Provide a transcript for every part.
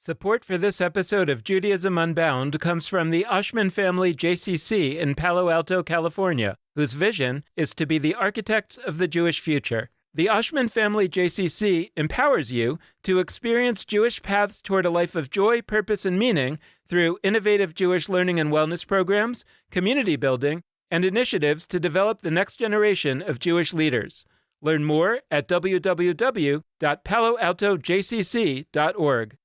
Support for this episode of Judaism Unbound comes from the Oshman Family JCC in Palo Alto, California, whose vision is to be the architects of the Jewish future. The Oshman Family JCC empowers you to experience Jewish paths toward a life of joy, purpose, and meaning through innovative Jewish learning and wellness programs, community building, and initiatives to develop the next generation of Jewish leaders. Learn more at www.paloaltojcc.org.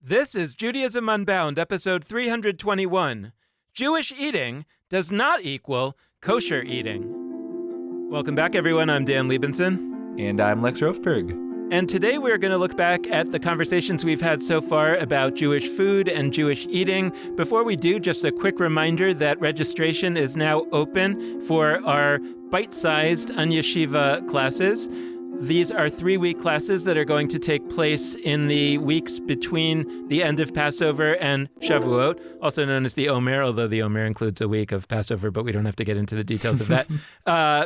This is Judaism Unbound, episode 321. Jewish eating does not equal kosher eating. Welcome back, everyone. I'm Dan Liebenson. And I'm Lex Rofberg. And today we're going to look back at the conversations we've had so far about Jewish food and Jewish eating. Before we do, just a quick reminder that registration is now open for our bite-sized Anya Shiva classes. These are 3-week classes that are going to take place in the weeks between the end of Passover and Shavuot, also known as the Omer, although the Omer includes a week of Passover, but we don't have to get into the details of that.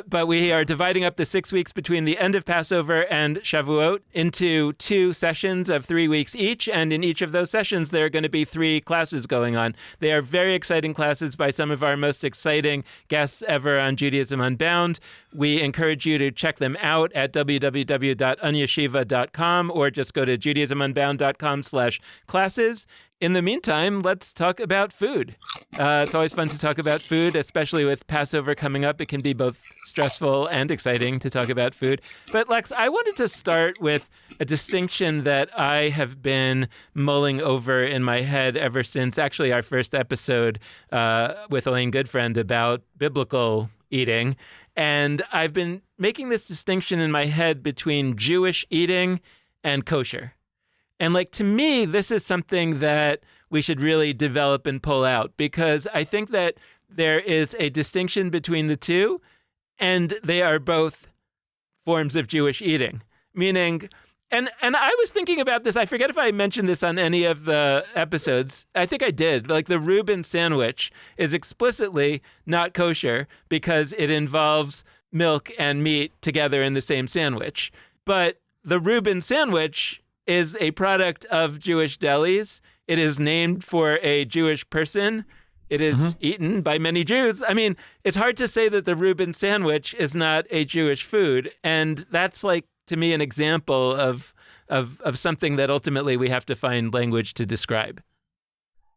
But we are dividing up the 6 weeks between the end of Passover and Shavuot into 2 sessions of 3 weeks each, and in each of those sessions, there are going to be 3 classes going on. They are very exciting classes by some of our most exciting guests ever on Judaism Unbound. We encourage you to check them out at www.anyashiva.com or just go to judaismunbound.com/classes. In the meantime, let's talk about food. It's always fun to talk about food, especially with Passover coming up. It can be both stressful and exciting to talk about food. But Lex, I wanted to start with a distinction that I have been mulling over in my head ever since actually our first episode with Elaine Goodfriend about biblical eating. And I've been making this distinction in my head between Jewish eating and kosher. And to me, this is something that we should really develop and pull out, because I think that there is a distinction between the two, and they are both forms of Jewish eating. Meaning, and I was thinking about this, I forget if I mentioned this on any of the episodes. I think I did. The Reuben sandwich is explicitly not kosher because it involves milk and meat together in the same sandwich. But the Reuben sandwich is a product of Jewish delis. It is named for a Jewish person. It is eaten by many Jews. I mean, it's hard to say that the Reuben sandwich is not a Jewish food. And that's to me, an example of something that ultimately we have to find language to describe.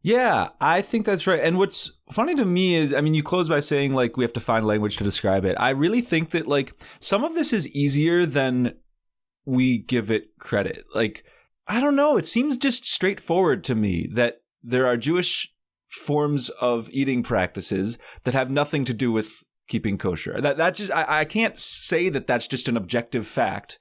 Yeah, I think that's right. And what's funny to me is, you close by saying, we have to find language to describe it. I really think that, some of this is easier than we give it credit. I don't know. It seems just straightforward to me that there are Jewish forms of eating practices that have nothing to do with keeping kosher. That just I can't say that that's just an objective fact,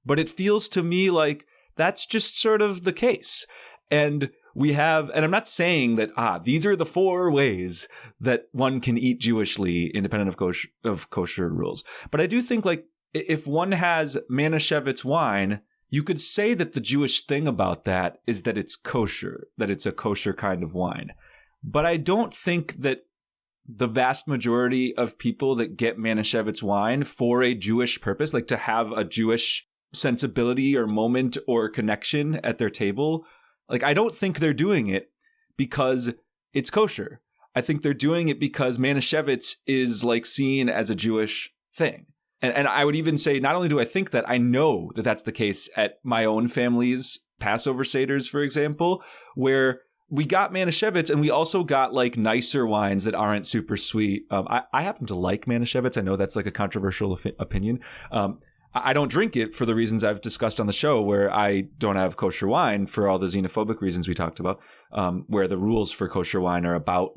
but it feels to me like that's just sort of the case. And we have, and I'm not saying that these are the 4 ways that one can eat Jewishly independent of kosher rules. But I do think if one has Manischewitz wine, you could say that the Jewish thing about that is that it's kosher, that it's a kosher kind of wine. But I don't think that the vast majority of people that get Manischewitz wine for a Jewish purpose, to have a Jewish sensibility or moment or connection at their table, I don't think they're doing it because it's kosher. I think they're doing it because Manischewitz is seen as a Jewish thing. And I would even say, not only do I think that, I know that that's the case at my own family's Passover Seders, for example, where we got Manischewitz, and we also got nicer wines that aren't super sweet. I happen to like Manischewitz. I know that's a controversial opinion. I don't drink it for the reasons I've discussed on the show, where I don't have kosher wine for all the xenophobic reasons we talked about, where the rules for kosher wine are about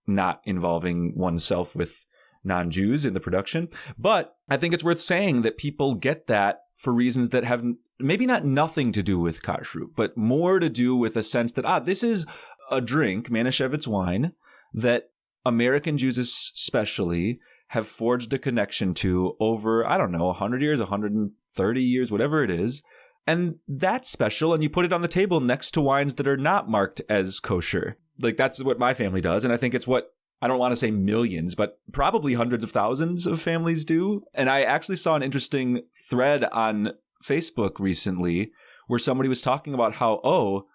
not involving oneself with non-Jews in the production. But I think it's worth saying that people get that for reasons that have maybe not nothing to do with kashrut, but more to do with a sense that, this is a drink, Manischewitz wine, that American Jews especially have forged a connection to over, 100 years, 130 years, whatever it is. And that's special. And you put it on the table next to wines that are not marked as kosher. That's what my family does. And I think it's what, I don't want to say millions, but probably hundreds of thousands of families do. And I actually saw an interesting thread on Facebook recently where somebody was talking about how, oh,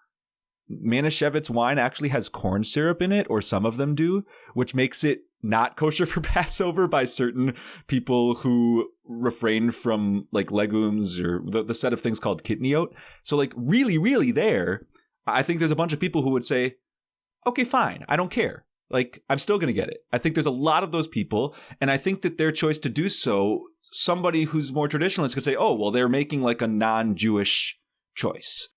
Manischewitz wine actually has corn syrup in it, or some of them do, which makes it not kosher for Passover by certain people who refrain from like legumes or the set of things called kitniot. So like really, really there, I think there's a bunch of people who would say, okay, fine, I don't care. Like, I'm still going to get it. I think there's a lot of those people, and I think that their choice to do so, somebody who's more traditionalist could say, oh, well, they're making like a non-Jewish choice.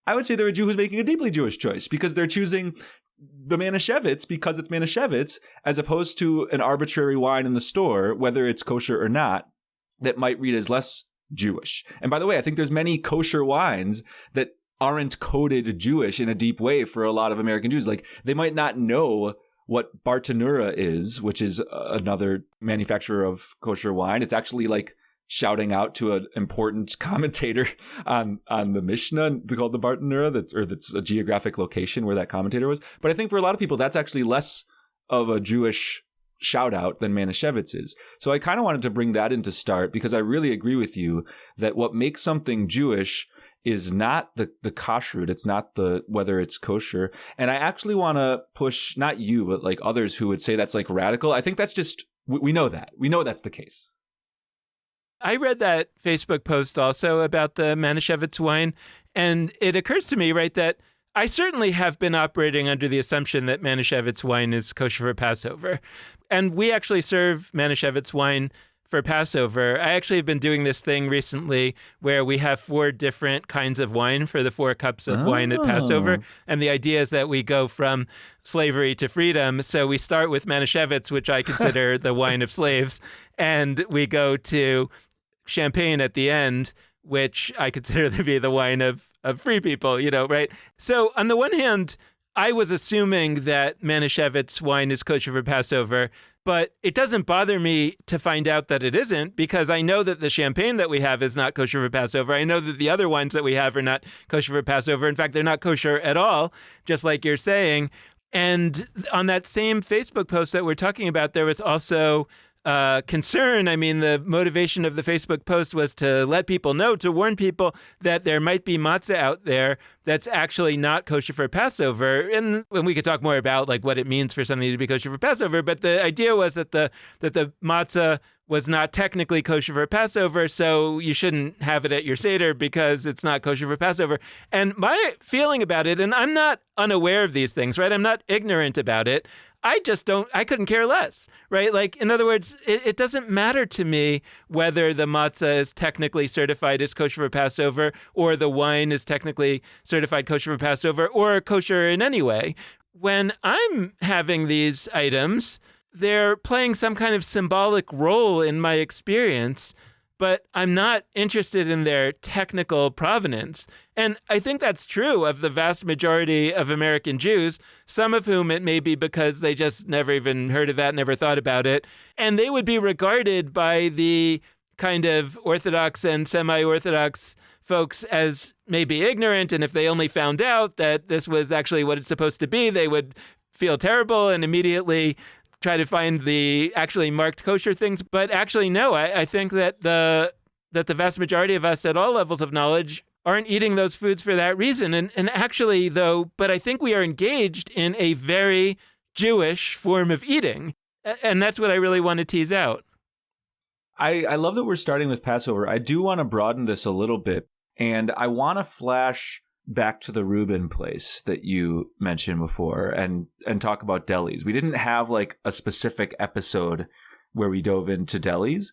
I would say they're a Jew who's making a deeply Jewish choice because they're choosing the Manischewitz because it's Manischewitz, as opposed to an arbitrary wine in the store, whether it's kosher or not, that might read as less Jewish. And by the way, I think there's many kosher wines that aren't coded Jewish in a deep way for a lot of American Jews. Like, they might not know what Bartenura is, which is another manufacturer of kosher wine. It's actually like shouting out to an important commentator on the Mishnah called the Bartenura, that's a geographic location where that commentator was. But I think for a lot of people, that's actually less of a Jewish shout out than Manischewitz is. So I kind of wanted to bring that into start because I really agree with you that what makes something Jewish is not the kashrut. It's not the whether it's kosher. And I actually want to push, not you, but like others who would say that's like radical. I think that's just, we know that. We know that's the case. I read that Facebook post also about the Manischewitz wine, and it occurs to me, right, that I certainly have been operating under the assumption that Manischewitz wine is kosher for Passover. And we actually serve Manischewitz wine for Passover. I actually have been doing this thing recently where we have 4 different kinds of wine for the 4 cups of wine at Passover. And the idea is that we go from slavery to freedom. So we start with Manischewitz, which I consider the wine of slaves, and we go to champagne at the end, which I consider to be the wine of free people, right? So on the one hand, I was assuming that Manischewitz wine is kosher for Passover, but it doesn't bother me to find out that it isn't, because I know that the champagne that we have is not kosher for Passover. I know that the other wines that we have are not kosher for Passover. In fact, they're not kosher at all, just like you're saying. And on that same Facebook post that we're talking about, there was also concern. I mean, the motivation of the Facebook post was to let people know, to warn people that there might be matzah out there that's actually not kosher for Passover. And we could talk more about like what it means for something to be kosher for Passover. But the idea was that the matzah was not technically kosher for Passover, so you shouldn't have it at your Seder because it's not kosher for Passover. And my feeling about it, and I'm not unaware of these things, right? I'm not ignorant about it. I couldn't care less, right? Like, in other words, it doesn't matter to me whether the matzah is technically certified as kosher for Passover or the wine is technically certified kosher for Passover or kosher in any way. When I'm having these items, they're playing some kind of symbolic role in my experience, but I'm not interested in their technical provenance. And I think that's true of the vast majority of American Jews, some of whom it may be because they just never even heard of that, never thought about it. And they would be regarded by the kind of Orthodox and semi-Orthodox folks as maybe ignorant. And if they only found out that this was actually what it's supposed to be, they would feel terrible and immediately try to find the actually marked kosher things. But actually, no, I think that the vast majority of us at all levels of knowledge aren't eating those foods for that reason. And actually, though, but I think we are engaged in a very Jewish form of eating. And that's what I really want to tease out. I love that we're starting with Passover. I do want to broaden this a little bit. And I want to flash back to the Reuben place that you mentioned before and talk about delis. We didn't have like a specific episode where we dove into delis.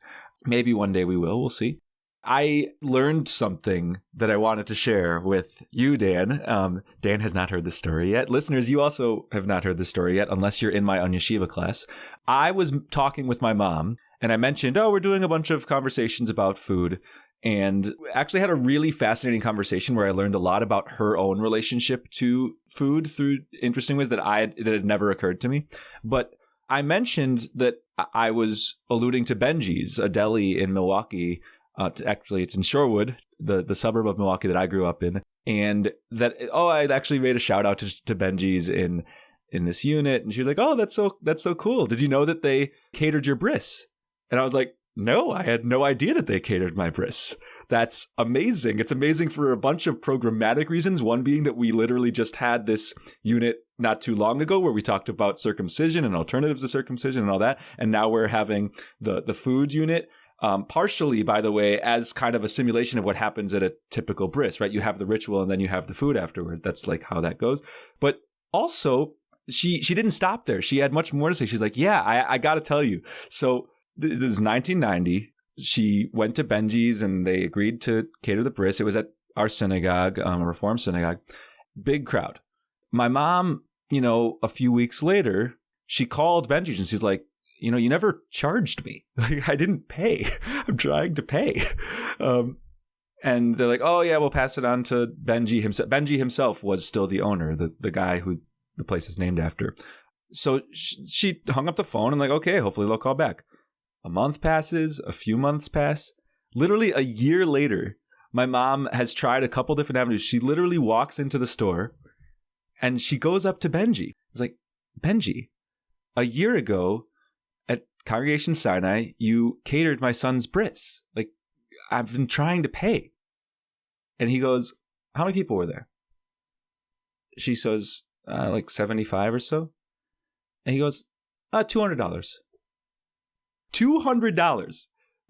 Maybe one day we will. We'll see. I learned something that I wanted to share with you, Dan. Dan has not heard the story yet. Listeners, you also have not heard the story yet, unless you're in my Onion Shiva class. I was talking with my mom, and I mentioned, we're doing a bunch of conversations about food. And actually had a really fascinating conversation where I learned a lot about her own relationship to food through interesting ways that had never occurred to me. But I mentioned that I was alluding to Benji's, a deli in Milwaukee. Actually, it's in Shorewood, the suburb of Milwaukee that I grew up in. And that, I actually made a shout out to Benji's in this unit. And she was like, that's so cool. Did you know that they catered your bris? And I was like, no, I had no idea that they catered my bris. that's amazing. It's amazing for a bunch of programmatic reasons. One being that we literally just had this unit not too long ago where we talked about circumcision and alternatives to circumcision and all that. And now we're having the food unit. Partially, by the way, as kind of a simulation of what happens at a typical bris, right? You have the ritual and then you have the food afterward. That's like how that goes. But also, she didn't stop there. She had much more to say. She's like, yeah, I got to tell you. So this is 1990. She went to Benji's and they agreed to cater the bris. It was at our synagogue, a Reform synagogue. Big crowd. My mom, a few weeks later, she called Benji's and she's like, you never charged me. Like, I didn't pay. I'm trying to pay. And they're like, oh, yeah, we'll pass it on to Benji himself. Benji himself was still the owner, the guy who the place is named after. So she hung up the phone and like, okay, hopefully they'll call back. A month passes, a few months pass. Literally a year later, my mom has tried a couple different avenues. She literally walks into the store and she goes up to Benji. It's like, Benji, a year ago, at Congregation Sinai, you catered my son's bris. Like, I've been trying to pay. And he goes, how many people were there? She says, like 75 or so. And he goes, $200. $200.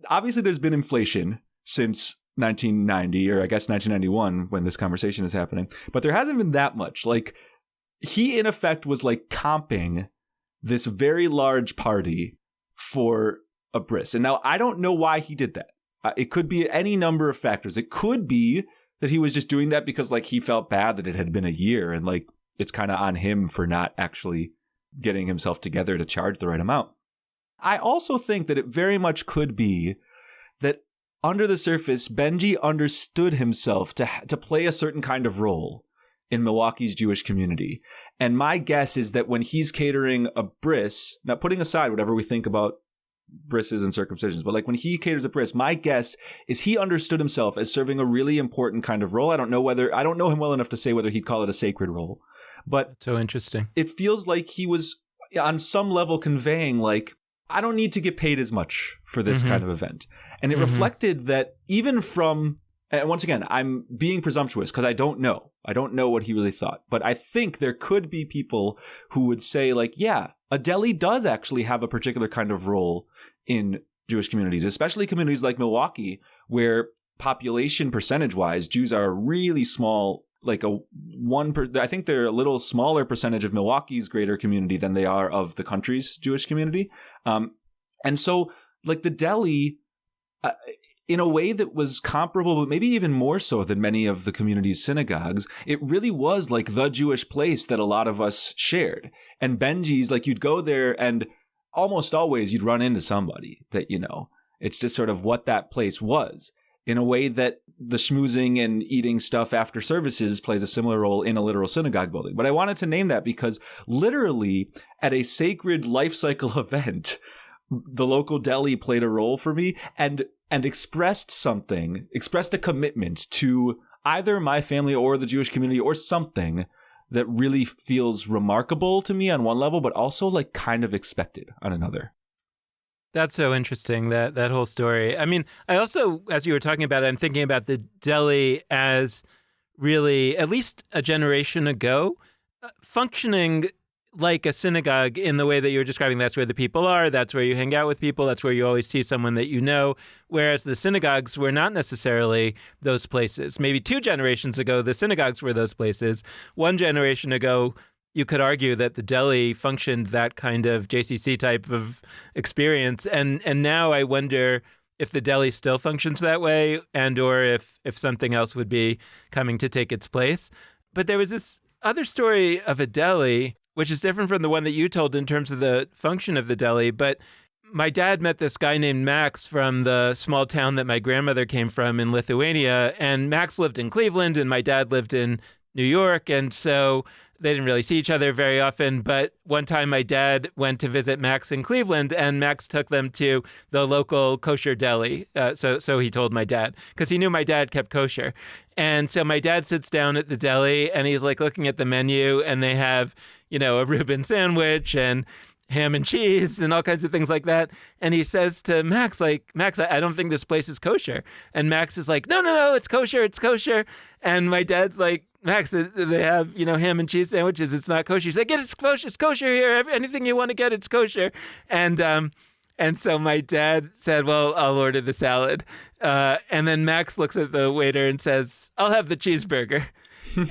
Obviously, there's been inflation since 1990, or I guess 1991, when this conversation is happening. But there hasn't been that much. Like, he, in effect, was like comping this very large party for a bris. And now I don't know why he did that. It could be any number of factors. It could be that he was just doing that because like he felt bad that it had been a year and like it's kind of on him for not actually getting himself together to charge the right amount. I also think that it very much could be that under the surface, Benji understood himself to play a certain kind of role in Milwaukee's Jewish community. And my guess is that when he's catering a bris, now putting aside whatever we think about brises and circumcisions, but like when he caters a bris, my guess is he understood himself as serving a really important kind of role. I don't know him well enough to say whether he'd call it a sacred role, but so interesting. It feels like he was on some level conveying like, I don't need to get paid as much for this kind of event. And it reflected that even from, and once again, I'm being presumptuous because I don't know what he really thought. But I think there could be people who would say like, yeah, a deli does actually have a particular kind of role in Jewish communities, especially communities like Milwaukee, where population percentage-wise, Jews are really small. Like I think they're a little smaller percentage of Milwaukee's greater community than they are of the country's Jewish community. And so like the deli, in a way that was comparable, but maybe even more so than many of the community's synagogues, it really was like the Jewish place that a lot of us shared. And Benji's, like you'd go there and almost always you'd run into somebody that, it's just sort of what that place was. In a way that the schmoozing and eating stuff after services plays a similar role in a literal synagogue building. But I wanted to name that because literally at a sacred life cycle event, the local deli played a role for me and expressed a commitment to either my family or the Jewish community or something that really feels remarkable to me on one level, but also like kind of expected on another. That's so interesting, that whole story. I mean, I also, as you were talking about it, I'm thinking about the deli as really, at least a generation ago, functioning like a synagogue in the way that you were describing. That's where the people are. That's where you hang out with people. That's where you always see someone that you know. Whereas the synagogues were not necessarily those places. Maybe 2 generations ago, the synagogues were those places. 1 generation ago, you could argue that the deli functioned that kind of JCC type of experience. And now I wonder if the deli still functions that way and or if something else would be coming to take its place. But there was this other story of a deli, which is different from the one that you told in terms of the function of the deli. But my dad met this guy named Max from the small town that my grandmother came from in Lithuania. And Max lived in Cleveland and my dad lived in New York. And so they didn't really see each other very often, but one time my dad went to visit Max in Cleveland, and Max took them to the local kosher deli. So he told my dad, because he knew my dad kept kosher. And so my dad sits down at the deli, and he's like looking at the menu, and they have, a Reuben sandwich and ham and cheese and all kinds of things like that. And he says to Max, like, Max, I don't think this place is kosher. And Max is like, no, it's kosher, it's kosher. And my dad's like, Max, they have, ham and cheese sandwiches. It's not kosher. He's like, it's kosher here. Anything you want to get, it's kosher. And so my dad said, well, I'll order the salad. And then Max looks at the waiter and says, I'll have the cheeseburger.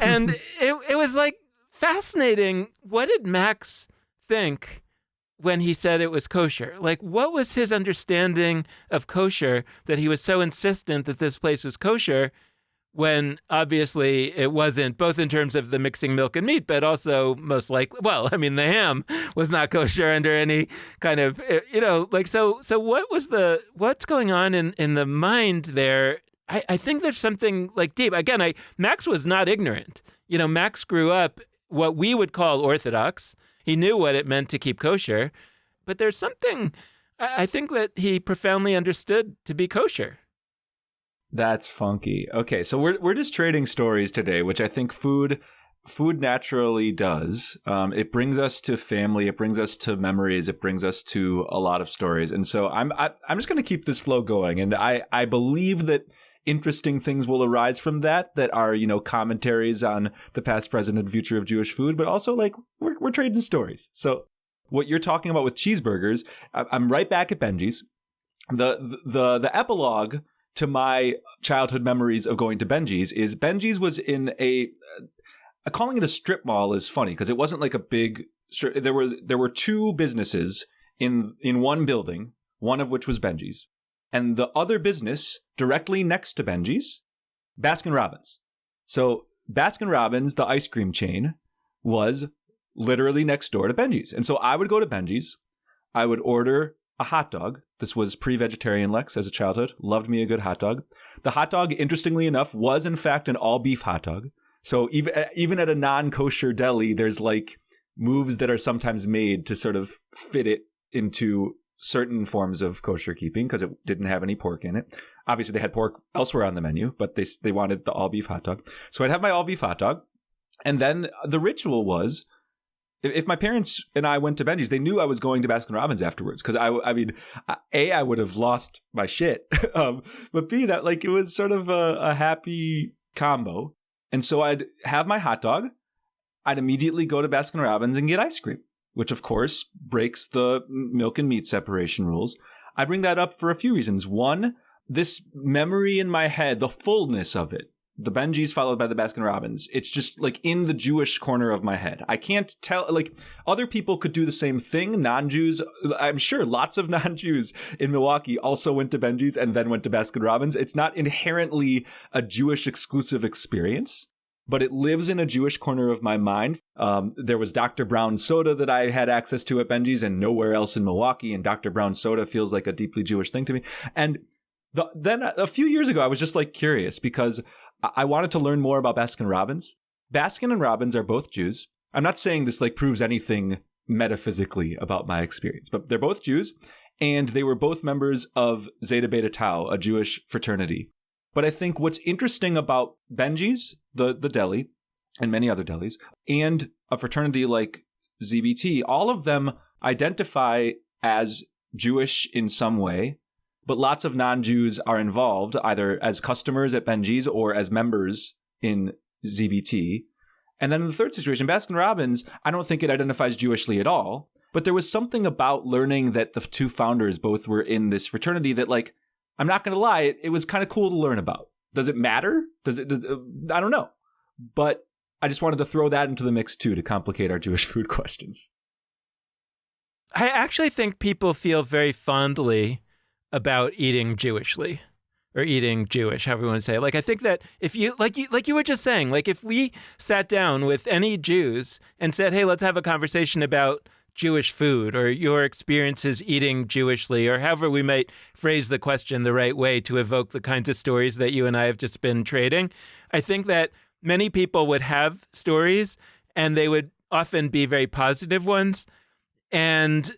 And it was like fascinating. What did Max think when he said it was kosher? Like, what was his understanding of kosher that he was so insistent that this place was kosher when obviously it wasn't, both in terms of the mixing milk and meat, but also most likely, the ham was not kosher under any kind of, so what's going on in the mind there? I think there's something like deep. Again, Max was not ignorant. Max grew up what we would call Orthodox. He knew what it meant to keep kosher, but there's something I think that he profoundly understood to be kosher. That's funky. Okay, so we're just trading stories today, which I think food naturally does. It brings us to family, it brings us to memories, it brings us to a lot of stories. And so I'm just going to keep this flow going, and I believe that interesting things will arise from that are, commentaries on the past, present, and future of Jewish food, but also like we're trading stories. So what you're talking about with cheeseburgers, I'm right back at Benji's. The epilogue to my childhood memories of going to Benji's was in calling it a strip mall is funny because it wasn't like a big strip. There were two businesses in one building, one of which was Benji's, and the other business directly next to Benji's, Baskin Robbins. So Baskin Robbins, the ice cream chain, was literally next door to Benji's. And so I would go to Benji's, I would order a hot dog. This was pre-vegetarian, Lex, as a childhood. Loved me a good hot dog. The hot dog, interestingly enough, was in fact an all-beef hot dog. So even at a non-kosher deli, there's like moves that are sometimes made to sort of fit it into certain forms of kosher keeping because it didn't have any pork in it. Obviously, they had pork elsewhere on the menu, but they wanted the all-beef hot dog. So I'd have my all-beef hot dog. And then the ritual was, if my parents and I went to Benji's, they knew I was going to Baskin Robbins afterwards because I would have lost my shit, but B, that like it was sort of a happy combo. And so I'd have my hot dog, I'd immediately go to Baskin Robbins and get ice cream, which of course breaks the milk and meat separation rules. I bring that up for a few reasons. One, this memory in my head, the fullness of it. The Benji's followed by the Baskin Robbins. It's just like in the Jewish corner of my head. I can't tell, like other people could do the same thing. Non-Jews, I'm sure lots of non-Jews in Milwaukee also went to Benji's and then went to Baskin Robbins. It's not inherently a Jewish exclusive experience, but it lives in a Jewish corner of my mind. There was Dr. Brown soda that I had access to at Benji's and nowhere else in Milwaukee. And Dr. Brown soda feels like a deeply Jewish thing to me. And then a few years ago, I was just like curious because I wanted to learn more about Baskin Robbins. Baskin and Robbins are both Jews. I'm not saying this like proves anything metaphysically about my experience, but they're both Jews and they were both members of Zeta Beta Tau, a Jewish fraternity. But I think what's interesting about Benji's, the deli, and many other delis, and a fraternity like ZBT, all of them identify as Jewish in some way, but lots of non-Jews are involved either as customers at Benji's or as members in ZBT. And then in the third situation, Baskin Robbins, I don't think it identifies Jewishly at all, but there was something about learning that the two founders both were in this fraternity that, like, I'm not going to lie, it was kind of cool to learn about. Does it matter? I don't know. But I just wanted to throw that into the mix too to complicate our Jewish food questions. I actually think people feel very fondly about eating Jewishly or eating Jewish, however you want to say it. Like, I think that if you, like you were just saying, like if we sat down with any Jews and said, hey, let's have a conversation about Jewish food or your experiences eating Jewishly, or however we might phrase the question the right way to evoke the kinds of stories that you and I have just been trading, I think that many people would have stories and they would often be very positive ones. And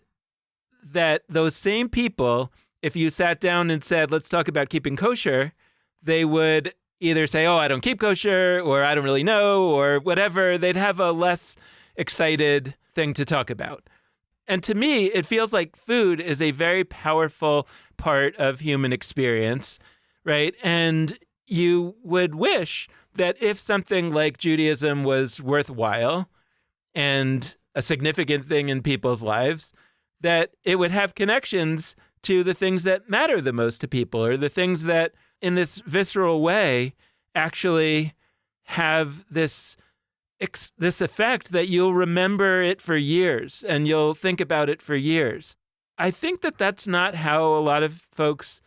that those same people, if you sat down and said, let's talk about keeping kosher, they would either say, oh, I don't keep kosher, or I don't really know, or whatever. They'd have a less excited thing to talk about. And to me, it feels like food is a very powerful part of human experience, right? And you would wish that if something like Judaism was worthwhile and a significant thing in people's lives, that it would have connections to the things that matter the most to people, or the things that in this visceral way actually have this effect that you'll remember it for years and you'll think about it for years. I think that that's not how a lot of folks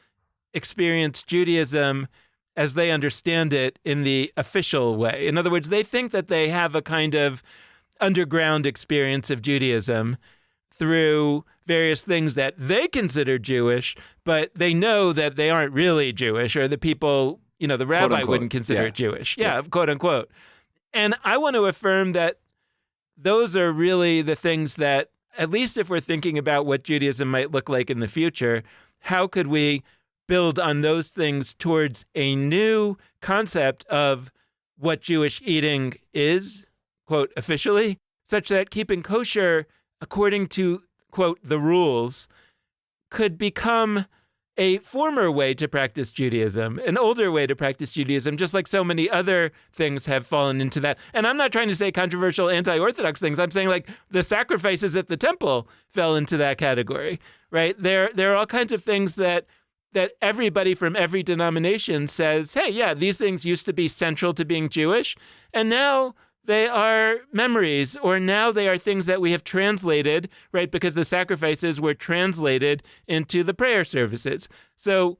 experience Judaism as they understand it in the official way. In other words, they think that they have a kind of underground experience of Judaism through various things that they consider Jewish, but they know that they aren't really Jewish, or the people, the rabbi wouldn't consider it Jewish. Yeah, quote unquote. And I want to affirm that those are really the things that, at least if we're thinking about what Judaism might look like in the future, how could we build on those things towards a new concept of what Jewish eating is, quote, officially, such that keeping kosher according to, quote, the rules could become a former way to practice Judaism, an older way to practice Judaism, just like so many other things have fallen into that. And I'm not trying to say controversial anti-Orthodox things. I'm saying like the sacrifices at the temple fell into that category, right? There are all kinds of things that everybody from every denomination says, hey, yeah, these things used to be central to being Jewish, and now they are memories, or now they are things that we have translated, right? Because the sacrifices were translated into the prayer services. So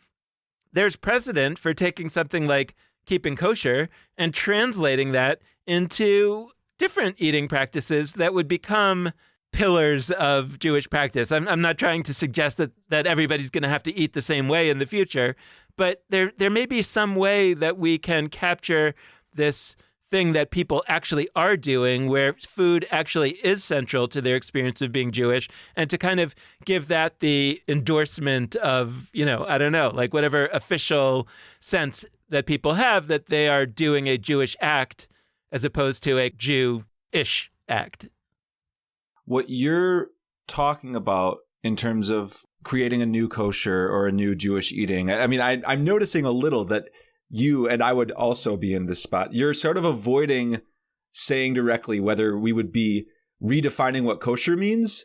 there's precedent for taking something like keeping kosher and translating that into different eating practices that would become pillars of Jewish practice. I'm not trying to suggest that everybody's going to have to eat the same way in the future, but there may be some way that we can capture this thing that people actually are doing, where food actually is central to their experience of being Jewish, and to kind of give that the endorsement of, I don't know, like whatever official sense that people have that they are doing a Jewish act as opposed to a Jew-ish act. What you're talking about in terms of creating a new kosher or a new Jewish eating, I mean, I'm noticing a little that you, and I would also be in this spot, you're sort of avoiding saying directly whether we would be redefining what kosher means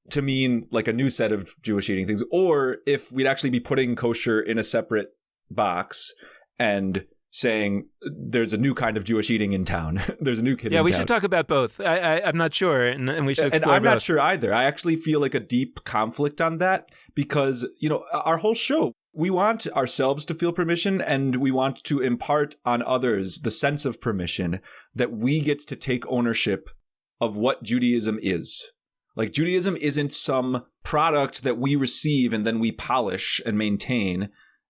to mean like a new set of Jewish eating things, or if we'd actually be putting kosher in a separate box and saying there's a new kind of Jewish eating in town. There's a new kid in town. Yeah, we should talk about both. I'm not sure, and we should explore And I'm both. not sure either. I actually feel like a deep conflict on that because, our whole show, we want ourselves to feel permission, and we want to impart on others the sense of permission that we get to take ownership of what Judaism is. Like, Judaism isn't some product that we receive and then we polish and maintain.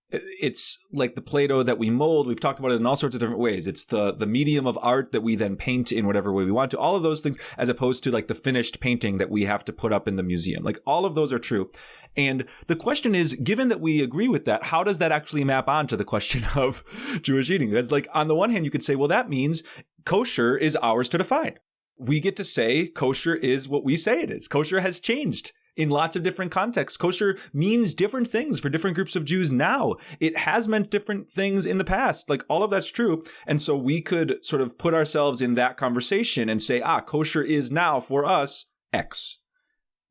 It's like the Play-Doh that we mold. We've talked about it in all sorts of different ways. It's the medium of art that we then paint in whatever way we want to. All of those things, as opposed to like the finished painting that we have to put up in the museum. Like, all of those are true. And the question is, given that we agree with that, how does that actually map onto the question of Jewish eating? Because like, on the one hand, you could say, well, that means kosher is ours to define. We get to say kosher is what we say it is. Kosher has changed in lots of different contexts. Kosher means different things for different groups of Jews now. It has meant different things in the past. Like, all of that's true. And so we could sort of put ourselves in that conversation and say, kosher is now for us X.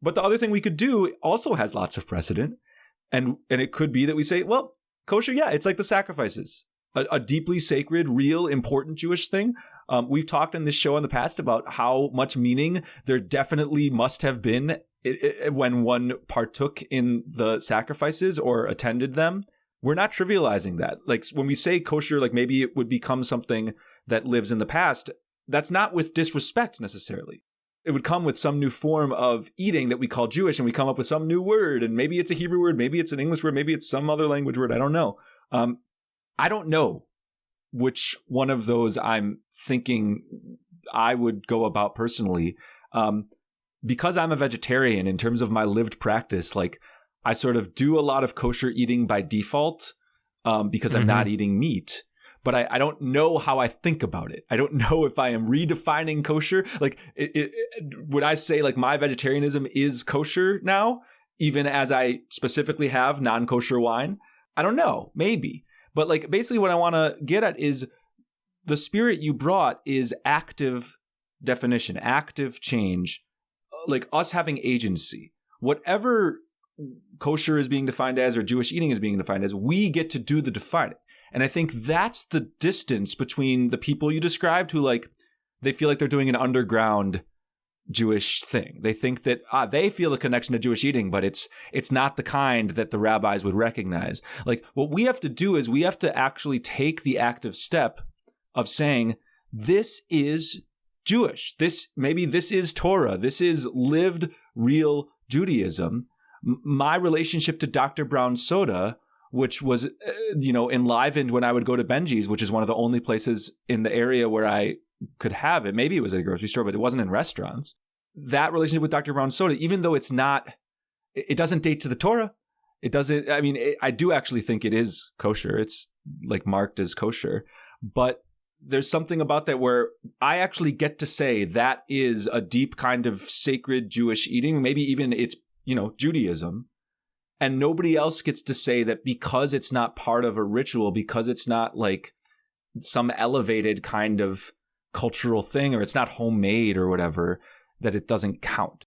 But the other thing we could do also has lots of precedent. And it could be that we say, well, kosher, yeah, it's like the sacrifices, a deeply sacred, real, important Jewish thing. We've talked in this show in the past about how much meaning there definitely must have been when one partook in the sacrifices or attended them. We're not trivializing that. Like, when we say kosher, like maybe it would become something that lives in the past, that's not with disrespect necessarily. It would come with some new form of eating that we call Jewish, and we come up with some new word, and maybe it's a Hebrew word, maybe it's an English word, maybe it's some other language word. I don't know. I don't know which one of those I'm thinking I would go about personally. Because I'm a vegetarian, in terms of my lived practice, like, I sort of do a lot of kosher eating by default because I'm not eating meat. but I don't know how I think about it. I don't know if I am redefining kosher. Like, would I say like my vegetarianism is kosher now, even as I specifically have non-kosher wine? I don't know, maybe. But like basically what I want to get at is the spirit you brought is active definition, active change, like us having agency. Whatever kosher is being defined as or Jewish eating is being defined as, we get to do the defining. And I think that's the distance between the people you described who like, they feel like they're doing an underground Jewish thing. They think that they feel a connection to Jewish eating, but it's not the kind that the rabbis would recognize. Like what we have to do is we have to actually take the active step of saying, this is Jewish. Maybe this is Torah. This is lived, real Judaism. My relationship to Dr. Brown soda, which was, enlivened when I would go to Benji's, which is one of the only places in the area where I could have it. Maybe it was at a grocery store, but it wasn't in restaurants. That relationship with Dr. Brown soda, even though it doesn't date to the Torah. It doesn't, I do actually think it is kosher. It's like marked as kosher, but there's something about that where I actually get to say that is a deep kind of sacred Jewish eating. Maybe even it's, Judaism. And nobody else gets to say that because it's not part of a ritual, because it's not like some elevated kind of cultural thing, or it's not homemade or whatever, that it doesn't count.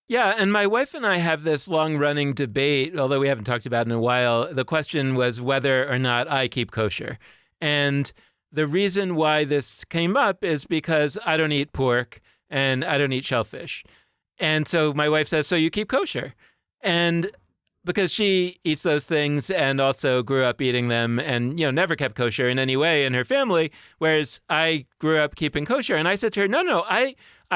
Yeah, and my wife and I have this long-running debate, although we haven't talked about it in a while. The question was whether or not I keep kosher. And the reason why this came up is because I don't eat pork and I don't eat shellfish. And so my wife says, so you keep kosher. And because she eats those things and also grew up eating them and, never kept kosher in any way in her family, whereas I grew up keeping kosher. And I said to her, no, I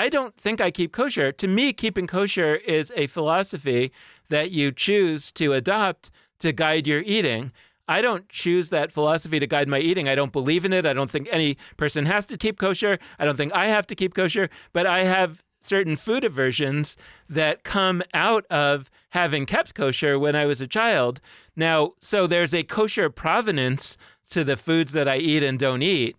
don't think I keep kosher. To me, keeping kosher is a philosophy that you choose to adopt to guide your eating. I don't choose that philosophy to guide my eating. I don't believe in it. I don't think any person has to keep kosher. I don't think I have to keep kosher, but I have certain food aversions that come out of having kept kosher when I was a child. Now, so there's a kosher provenance to the foods that I eat and don't eat,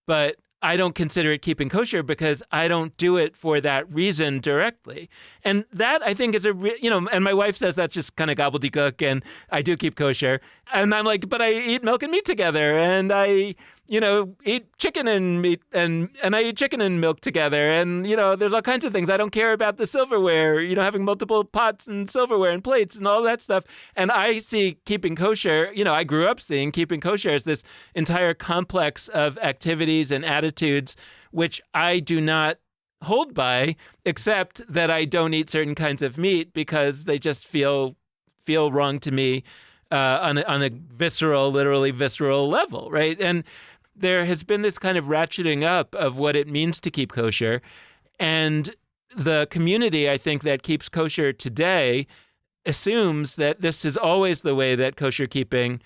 but I don't consider it keeping kosher because I don't do it for that reason directly. And that, I think, is and my wife says that's just kind of gobbledygook, and I do keep kosher. And I'm like, but I eat milk and meat together, and I, eat chicken and meat, and I eat chicken and milk together. And, there's all kinds of things. I don't care about the silverware, having multiple pots and silverware and plates and all that stuff. And I see keeping kosher, I grew up seeing keeping kosher as this entire complex of activities and attitudes, which I do not hold by, except that I don't eat certain kinds of meat because they just feel wrong to me on a literally visceral level, right? And there has been this kind of ratcheting up of what it means to keep kosher. And the community, I think, that keeps kosher today assumes that this is always the way that kosher keeping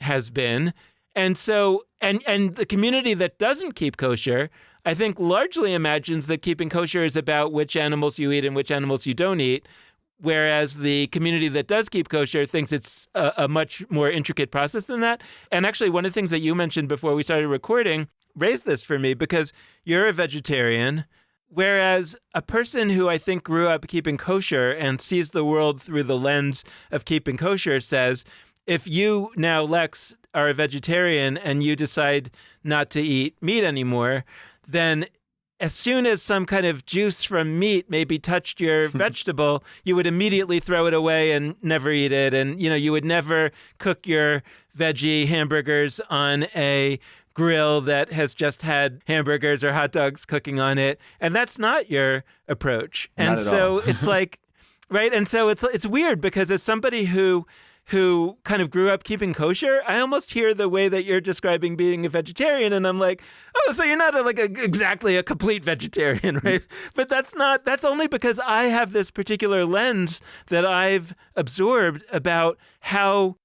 has been. And so, and the community that doesn't keep kosher, I think, largely imagines that keeping kosher is about which animals you eat and which animals you don't eat, whereas the community that does keep kosher thinks it's a much more intricate process than that. And actually, one of the things that you mentioned before we started recording raised this for me, because you're a vegetarian, whereas a person who I think grew up keeping kosher and sees the world through the lens of keeping kosher says, if you now, Lex, are a vegetarian and you decide not to eat meat anymore, then as soon as some kind of juice from meat maybe touched your vegetable, you would immediately throw it away and never eat it. And, you would never cook your veggie hamburgers on a grill that has just had hamburgers or hot dogs cooking on it. And that's not your approach. Not and at so all. It's like, right. And so it's weird because as somebody who kind of grew up keeping kosher, I almost hear the way that you're describing being a vegetarian, and I'm like, oh, so you're not exactly a complete vegetarian, right? But that's only because I have this particular lens that I've absorbed about how,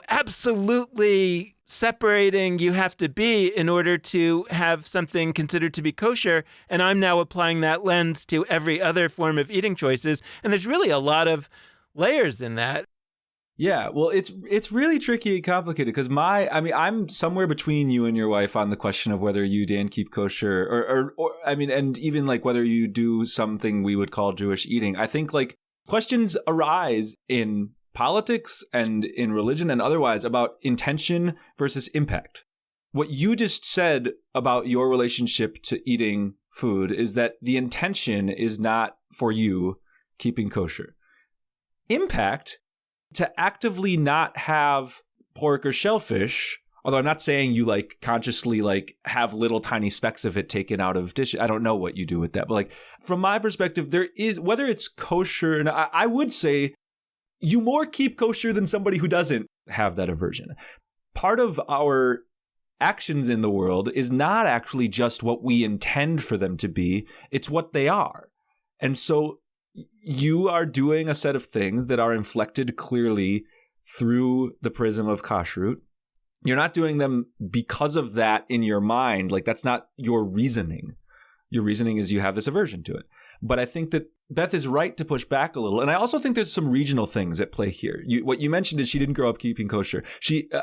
absolutely separating you have to be in order to have something considered to be kosher. And I'm now applying that lens to every other form of eating choices. And there's really a lot of layers in that. Yeah, well, it's really tricky and complicated because I'm somewhere between you and your wife on the question of whether you, Dan, keep kosher or and even like whether you do something we would call Jewish eating. I think like questions arise in politics and in religion and otherwise about intention versus impact. What you just said about your relationship to eating food is that the intention is not for you keeping kosher. Impact, to actively not have pork or shellfish, although I'm not saying you like consciously like have little tiny specks of it taken out of dishes. I don't know what you do with that. But like from my perspective, there is, whether it's kosher, and I would say you more keep kosher than somebody who doesn't have that aversion. Part of our actions in the world is not actually just what we intend for them to be. It's what they are. And so you are doing a set of things that are inflected clearly through the prism of kashrut. You're not doing them because of that in your mind. Like, that's not your reasoning. Your reasoning is you have this aversion to it. But I think that Beth is right to push back a little. And I also think there's some regional things at play here. What you mentioned is she didn't grow up keeping kosher.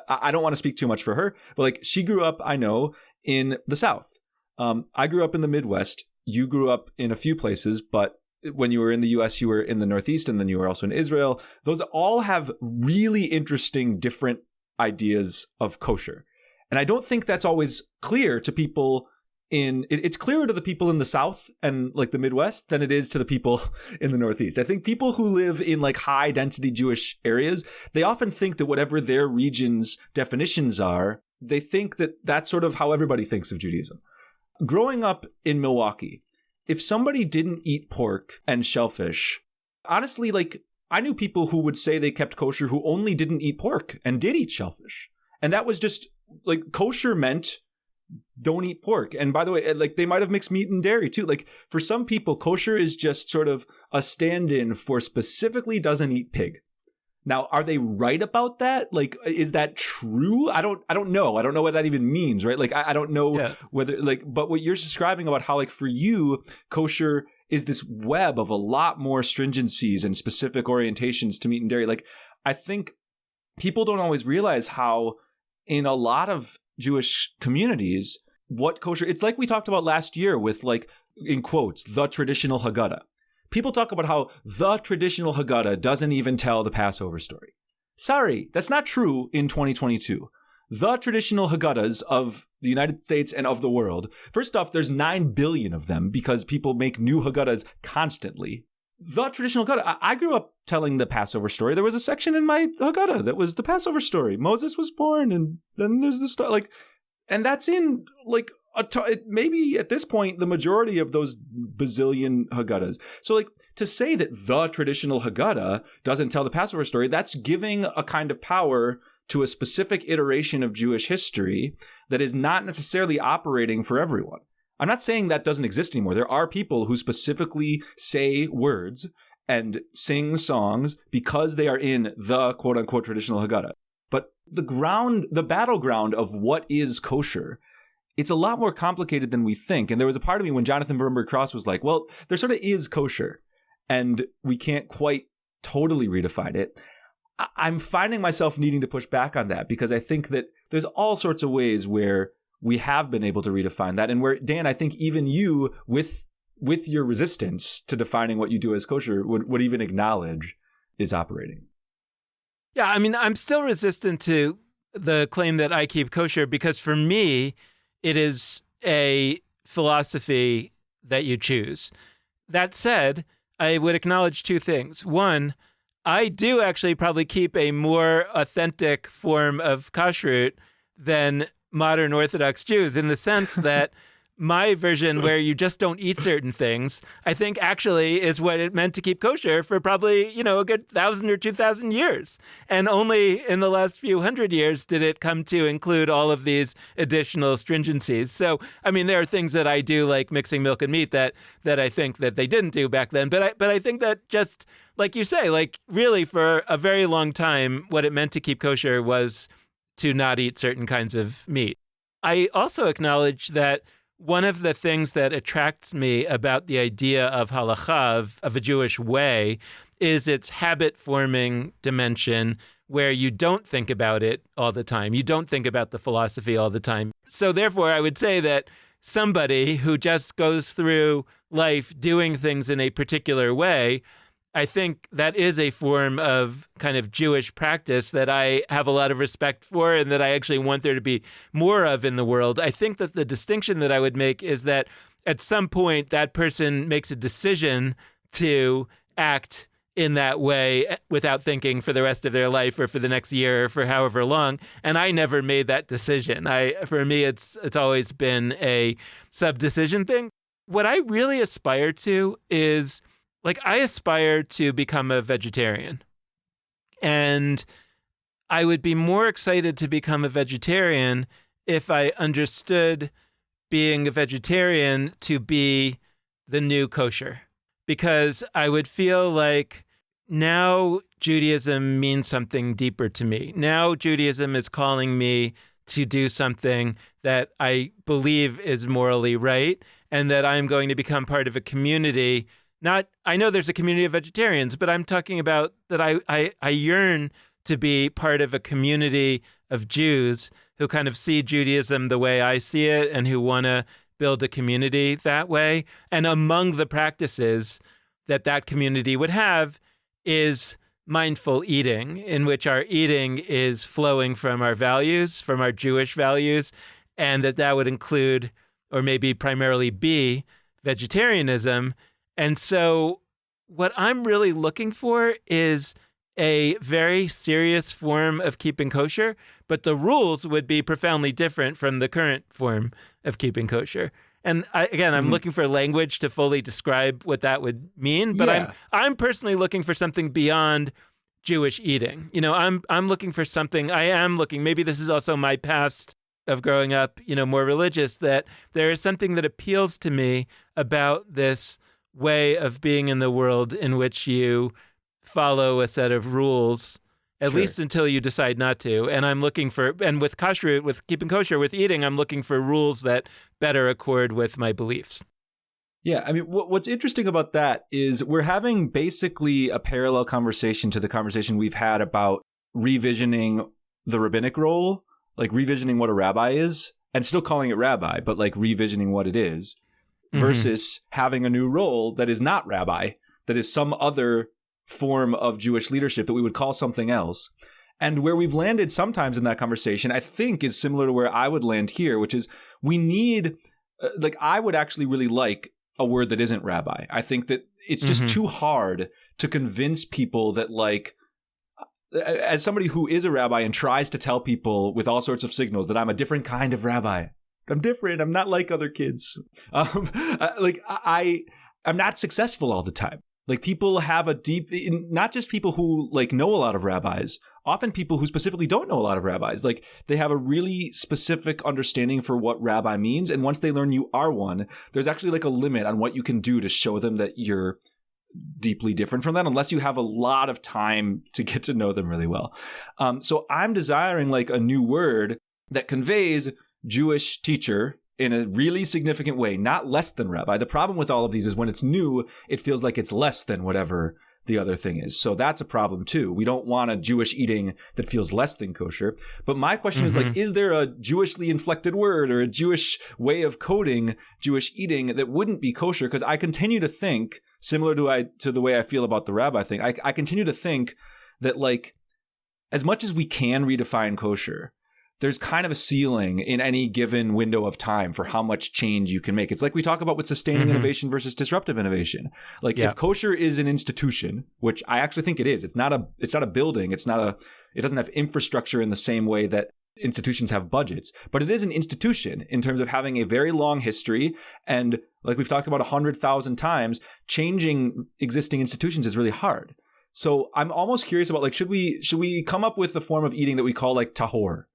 I don't want to speak too much for her, but like she grew up, I know, in the South. I grew up in the Midwest. You grew up in a few places, but when you were in the US, you were in the Northeast, and then you were also in Israel. Those all have really interesting, different ideas of kosher. And I don't think that's always clear to people it's clearer to the people in the South and like the Midwest than it is to the people in the Northeast. I think people who live in like high density Jewish areas, they often think that whatever their region's definitions are, they think that that's sort of how everybody thinks of Judaism. Growing up in Milwaukee, if somebody didn't eat pork and shellfish, honestly, like I knew people who would say they kept kosher who only didn't eat pork and did eat shellfish. And that was just like kosher meant don't eat pork. And by the way, like they might have mixed meat and dairy too. Like for some people, kosher is just sort of a stand-in for specifically doesn't eat pig. Now, are they right about that? Like, is that true? I don't know. I don't know what that even means, right? Like, I don't know whether like, but what you're describing about how like for you, kosher is this web of a lot more stringencies and specific orientations to meat and dairy. Like, I think people don't always realize how in a lot of Jewish communities, what kosher, it's like we talked about last year with like, in quotes, the traditional Haggadah. People talk about how the traditional Haggadah doesn't even tell the Passover story. Sorry, that's not true in 2022. The traditional Haggadahs of the United States and of the world, first off, there's 9 billion of them because people make new Haggadahs constantly. The traditional Haggadah, I grew up telling the Passover story. There was a section in my Haggadah that was the Passover story. Moses was born, and then there's the story, like, and that's in like maybe at this point the majority of those bazillion Haggadahs. So like to say that the traditional Haggadah doesn't tell the Passover story, that's giving a kind of power to a specific iteration of Jewish history that is not necessarily operating for everyone. I'm not saying that doesn't exist anymore. There are people who specifically say words and sing songs because they are in the quote-unquote traditional Haggadah. But the battleground of what is kosher, it's a lot more complicated than we think. And there was a part of me when Jonathan Bernberg Cross was like, well, there sort of is kosher, and we can't quite totally redefine it. I'm finding myself needing to push back on that because I think that there's all sorts of ways where we have been able to redefine that. And where, Dan, I think even you, with your resistance to defining what you do as kosher, would even acknowledge is operating. Yeah, I mean, I'm still resistant to the claim that I keep kosher because for me, it is a philosophy that you choose. That said, I would acknowledge two things. One, I do actually probably keep a more authentic form of kashrut than modern Orthodox Jews in the sense that my version where you just don't eat certain things, I think actually is what it meant to keep kosher for probably, a good 1,000 or 2,000 years. And only in the last few hundred years did it come to include all of these additional stringencies. So, I mean, there are things that I do like mixing milk and meat that I think that they didn't do back then. But I think that just like you say, like really for a very long time, what it meant to keep kosher was to not eat certain kinds of meat. I also acknowledge that one of the things that attracts me about the idea of halakha, of a Jewish way, is its habit-forming dimension, where you don't think about it all the time. You don't think about the philosophy all the time. So therefore, I would say that somebody who just goes through life doing things in a particular way, I think that is a form of kind of Jewish practice that I have a lot of respect for and that I actually want there to be more of in the world. I think that the distinction that I would make is that at some point that person makes a decision to act in that way without thinking for the rest of their life or for the next year or for however long. And I never made that decision. For me, it's always been a sub-decision thing. What I really aspire to is, like, I aspire to become a vegetarian. And I would be more excited to become a vegetarian if I understood being a vegetarian to be the new kosher. Because I would feel like now Judaism means something deeper to me. Now Judaism is calling me to do something that I believe is morally right, and that I'm going to become part of a community. I know there's a community of vegetarians, but I'm talking about that I yearn to be part of a community of Jews who kind of see Judaism the way I see it and who want to build a community that way. And among the practices that community would have is mindful eating, in which our eating is flowing from our values, from our Jewish values, and that would include, or maybe primarily be, vegetarianism. And so what I'm really looking for is a very serious form of keeping kosher, but the rules would be profoundly different from the current form of keeping kosher. And I'm looking for language to fully describe what that would mean, but I'm personally looking for something beyond Jewish eating. I'm looking for something. Maybe this is also my past of growing up, more religious, that there is something that appeals to me about this way of being in the world in which you follow a set of rules, at least until you decide not to. And I'm looking for, and with kashrut, with keeping kosher, with eating, I'm looking for rules that better accord with my beliefs. Yeah, I mean, what's interesting about that is we're having basically a parallel conversation to the conversation we've had about revisioning the rabbinic role, like revisioning what a rabbi is, and still calling it rabbi, but like revisioning what it is, versus having a new role that is not rabbi, that is some other form of Jewish leadership that we would call something else. And where we've landed sometimes in that conversation, I think, is similar to where I would land here, which is we need, I would actually really like a word that isn't rabbi. I think that it's just too hard to convince people that, like, as somebody who is a rabbi and tries to tell people with all sorts of signals that I'm a different kind of rabbi. I'm different. I'm not like other kids. I'm not successful all the time. Like, people have a deep, not just people who like know a lot of rabbis, often people who specifically don't know a lot of rabbis. Like, they have a really specific understanding for what rabbi means. And once they learn you are one, there's actually like a limit on what you can do to show them that you're deeply different from that, unless you have a lot of time to get to know them really well. So I'm desiring like a new word that conveys Jewish teacher in a really significant way, not less than rabbi. The problem with all of these is when it's new, it feels like it's less than whatever the other thing is. So that's a problem too. We don't want a Jewish eating that feels less than kosher. But my question is, like, is there a Jewishly inflected word or a Jewish way of coding Jewish eating that wouldn't be kosher? Because I continue to think, similar to the way I feel about the rabbi thing, I continue to think that, like, as much as we can redefine kosher, there's kind of a ceiling in any given window of time for how much change you can make. It's like we talk about with sustaining innovation versus disruptive innovation. Like, if kosher is an institution, which I actually think it is, it's not a building. It doesn't have infrastructure in the same way that institutions have budgets, but it is an institution in terms of having a very long history. And like we've talked about 100,000 times, changing existing institutions is really hard. So I'm almost curious about, like, should we come up with a form of eating that we call like tahor?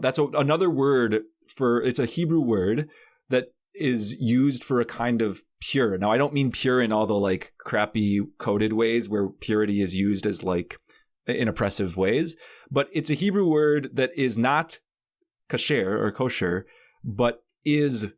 That's another word it's a Hebrew word that is used for a kind of pure. Now, I don't mean pure in all the like crappy coded ways where purity is used as like in oppressive ways, but it's a Hebrew word that is not kasher or kosher, but is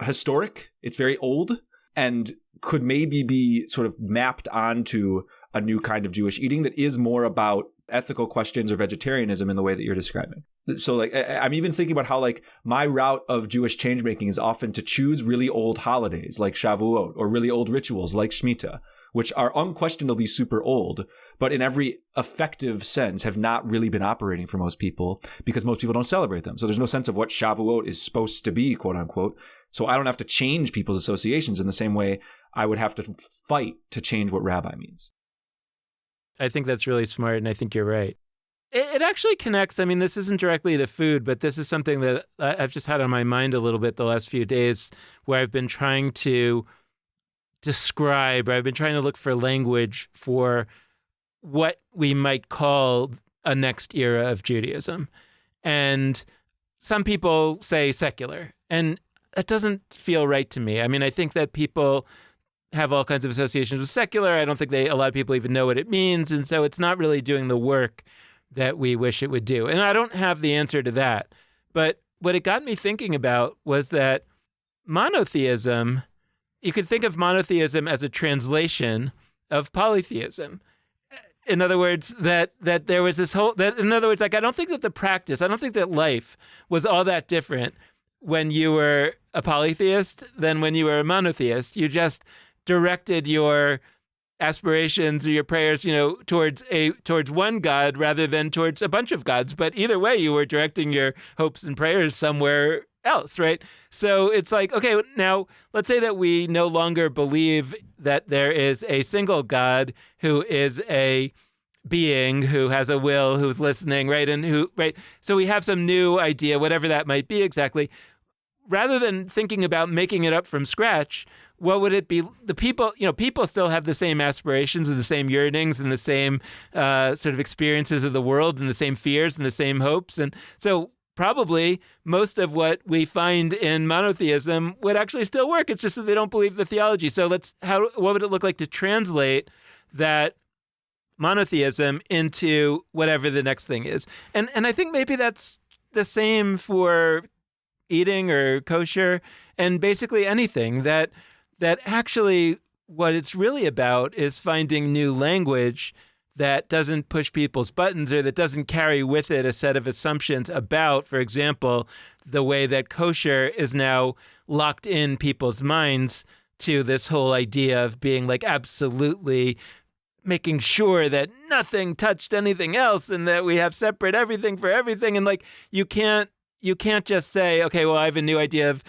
historic. It's very old and could maybe be sort of mapped onto a new kind of Jewish eating that is more about ethical questions or vegetarianism in the way that you're describing. So like, I'm even thinking about how like my route of Jewish change making is often to choose really old holidays like Shavuot or really old rituals like Shemitah, which are unquestionably super old, but in every effective sense have not really been operating for most people because most people don't celebrate them. So there's no sense of what Shavuot is supposed to be, quote unquote. So I don't have to change people's associations in the same way I would have to fight to change what rabbi means. I think that's really smart, and I think you're right. It actually connects. I mean, this isn't directly to food, but this is something that I've just had on my mind a little bit the last few days, where I've been trying to describe, or I've been trying to look for language for what we might call a next era of Judaism. And some people say secular, and that doesn't feel right to me. I mean, I think that people have all kinds of associations with secular. I don't think a lot of people even know what it means. And so it's not really doing the work that we wish it would do. And I don't have the answer to that. But what it got me thinking about was that monotheism, you could think of monotheism as a translation of polytheism. In other words, that there was this whole, that in other words, like, I don't think that life was all that different when you were a polytheist than when you were a monotheist. You just directed your aspirations or your prayers, towards one God rather than towards a bunch of gods. But either way, you were directing your hopes and prayers somewhere else, right? So it's like, okay, now let's say that we no longer believe that there is a single God who is a being who has a will, who's listening, right? So we have some new idea, whatever that might be exactly. Rather than thinking about making it up from scratch, what would it be? The people, people still have the same aspirations and the same yearnings and the same sort of experiences of the world and the same fears and the same hopes. And so probably most of what we find in monotheism would actually still work. It's just that they don't believe the theology. So what would it look like to translate that monotheism into whatever the next thing is? And I think maybe that's the same for eating or kosher and basically anything, that actually what it's really about is finding new language that doesn't push people's buttons or that doesn't carry with it a set of assumptions about, for example, the way that kosher is now locked in people's minds to this whole idea of being like absolutely making sure that nothing touched anything else and that we have separate everything for everything. And like, you can't just say, okay, well, I have a new idea of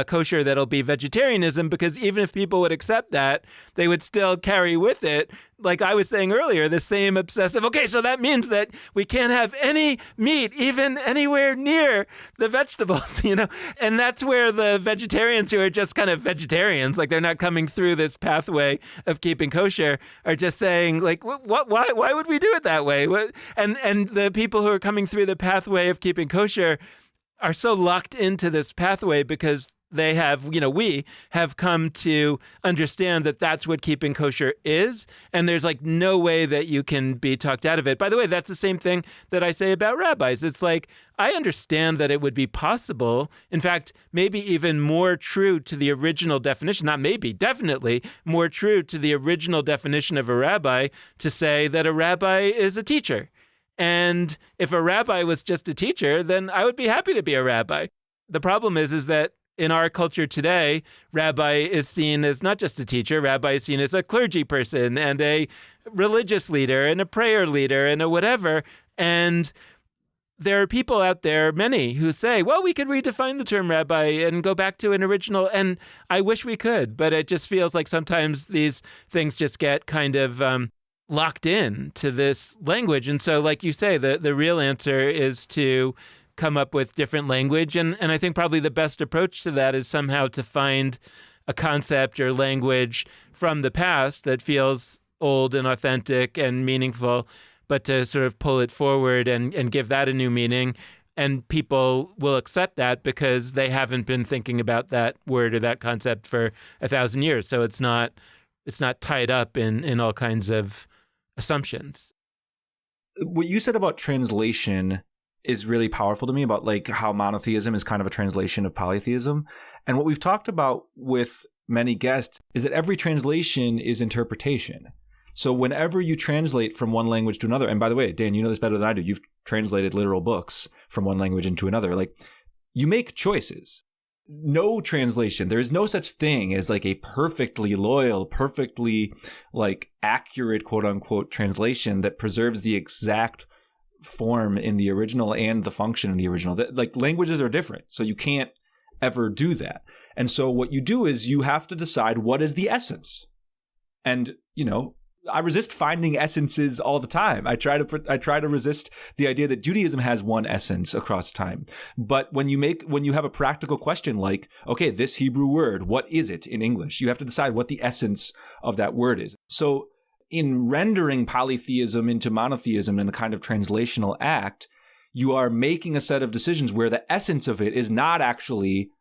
kosher that'll be vegetarianism, because even if people would accept that, they would still carry with it, like I was saying earlier, the same obsessive, okay, so that means that we can't have any meat even anywhere near the vegetables, And that's where the vegetarians who are just kind of vegetarians, like they're not coming through this pathway of keeping kosher, are just saying, like, why would we do it that way? And the people who are coming through the pathway of keeping kosher are so locked into this pathway because we have come to understand that that's what keeping kosher is. And there's like no way that you can be talked out of it. By the way, that's the same thing that I say about rabbis. It's like, I understand that it would be possible, in fact, maybe even more true to the original definition, not maybe, definitely more true to the original definition of a rabbi, to say that a rabbi is a teacher. And if a rabbi was just a teacher, then I would be happy to be a rabbi. The problem is that in our culture today, rabbi is seen as not just a teacher, rabbi is seen as a clergy person and a religious leader and a prayer leader and a whatever. And there are people out there, many, who say, well, we could redefine the term rabbi and go back to an original. And I wish we could, but it just feels like sometimes these things just get kind of locked in to this language. And so, like you say, the real answer is to come up with different language. And I think probably the best approach to that is somehow to find a concept or language from the past that feels old and authentic and meaningful, but to sort of pull it forward and give that a new meaning. And people will accept that because they haven't been thinking about that word or that concept for 1,000 years. So it's not tied up in all kinds of assumptions. What you said about translation is really powerful to me, about like how monotheism is kind of a translation of polytheism. And what we've talked about with many guests is that every translation is interpretation. So whenever you translate from one language to another, and by the way, Dan, you know this better than I do. You've translated literal books from one language into another. Like, you make choices. No translation. There is no such thing as like a perfectly loyal, perfectly like accurate, quote unquote, translation that preserves the exact form in the original and the function in the original. Like, languages are different, so you can't ever do that. And so what you do is you have to decide what is the essence. And, you know, I resist finding essences all the time. I try to resist the idea that Judaism has one essence across time. But when you have a practical question like, okay, this Hebrew word, what is it in English? You have to decide what the essence of that word is. So in rendering polytheism into monotheism in a kind of translational act, you are making a set of decisions where the essence of it is not actually,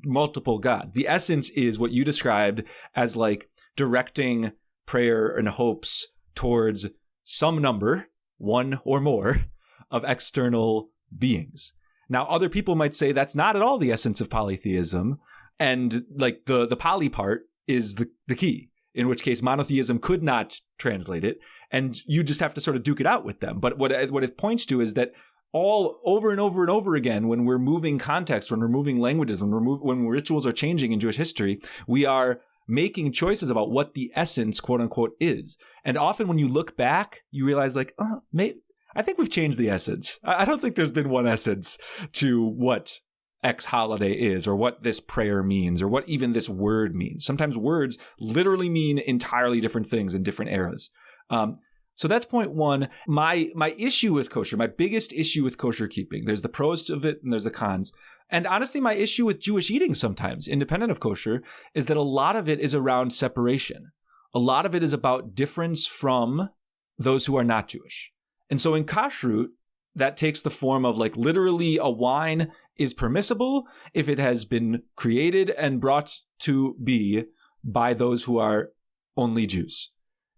multiple gods. The essence is what you described as like directing prayer and hopes towards some number, one or more, of external beings. Now, other people might say that's not at all the essence of polytheism, and like the poly part is the key, in which case monotheism could not translate it, and you just have to sort of duke it out with them. But what it points to is that all over and over and over again, when we're moving context, when we're moving languages, when rituals are changing in Jewish history, we are making choices about what the essence, quote unquote, is. And often when you look back, you realize like, I think we've changed the essence. I don't think there's been one essence to what X holiday is, or what this prayer means, or what even this word means. Sometimes words literally mean entirely different things in different eras. So that's point one. My issue with kosher, my biggest issue with kosher keeping, there's the pros of it and there's the cons. And honestly, my issue with Jewish eating sometimes, independent of kosher, is that a lot of it is around separation. A lot of it is about difference from those who are not Jewish. And so in kashrut, that takes the form of like literally a wine is permissible if it has been created and brought to be by those who are only Jews.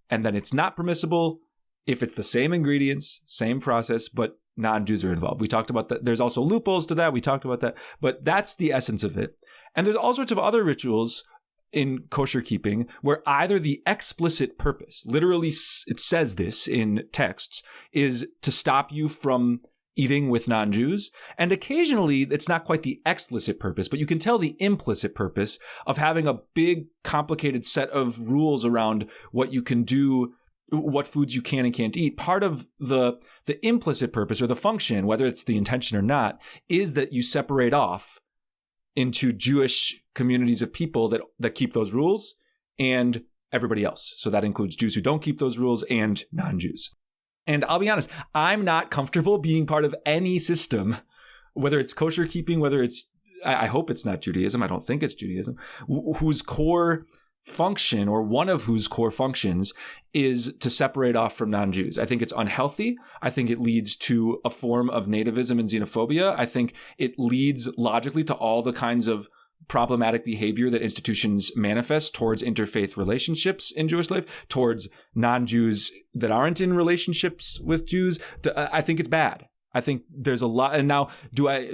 And then it's not permissible if it's the same ingredients, same process, but non-Jews are involved. We talked about that. There's also loopholes to that. We talked about that. But that's the essence of it. And there's all sorts of other rituals in kosher keeping where either the explicit purpose, literally it says this in texts, is to stop you from eating with non-Jews. And occasionally it's not quite the explicit purpose, but you can tell the implicit purpose of having a big, complicated set of rules around what you can do, what foods you can and can't eat. Part of the implicit purpose or the function, whether it's the intention or not, is that you separate off into Jewish communities of people that keep those rules and everybody else. So that includes Jews who don't keep those rules and non-Jews. And I'll be honest, I'm not comfortable being part of any system, whether it's kosher keeping, whether it's, I hope it's not Judaism, I don't think it's Judaism, whose core function, or one of whose core functions, is to separate off from non-Jews. I think it's unhealthy. I think it leads to a form of nativism and xenophobia. I think it leads logically to all the kinds of problematic behavior that institutions manifest towards interfaith relationships in Jewish life, towards non-Jews that aren't in relationships with Jews. I think it's bad. I think there's a lot. And now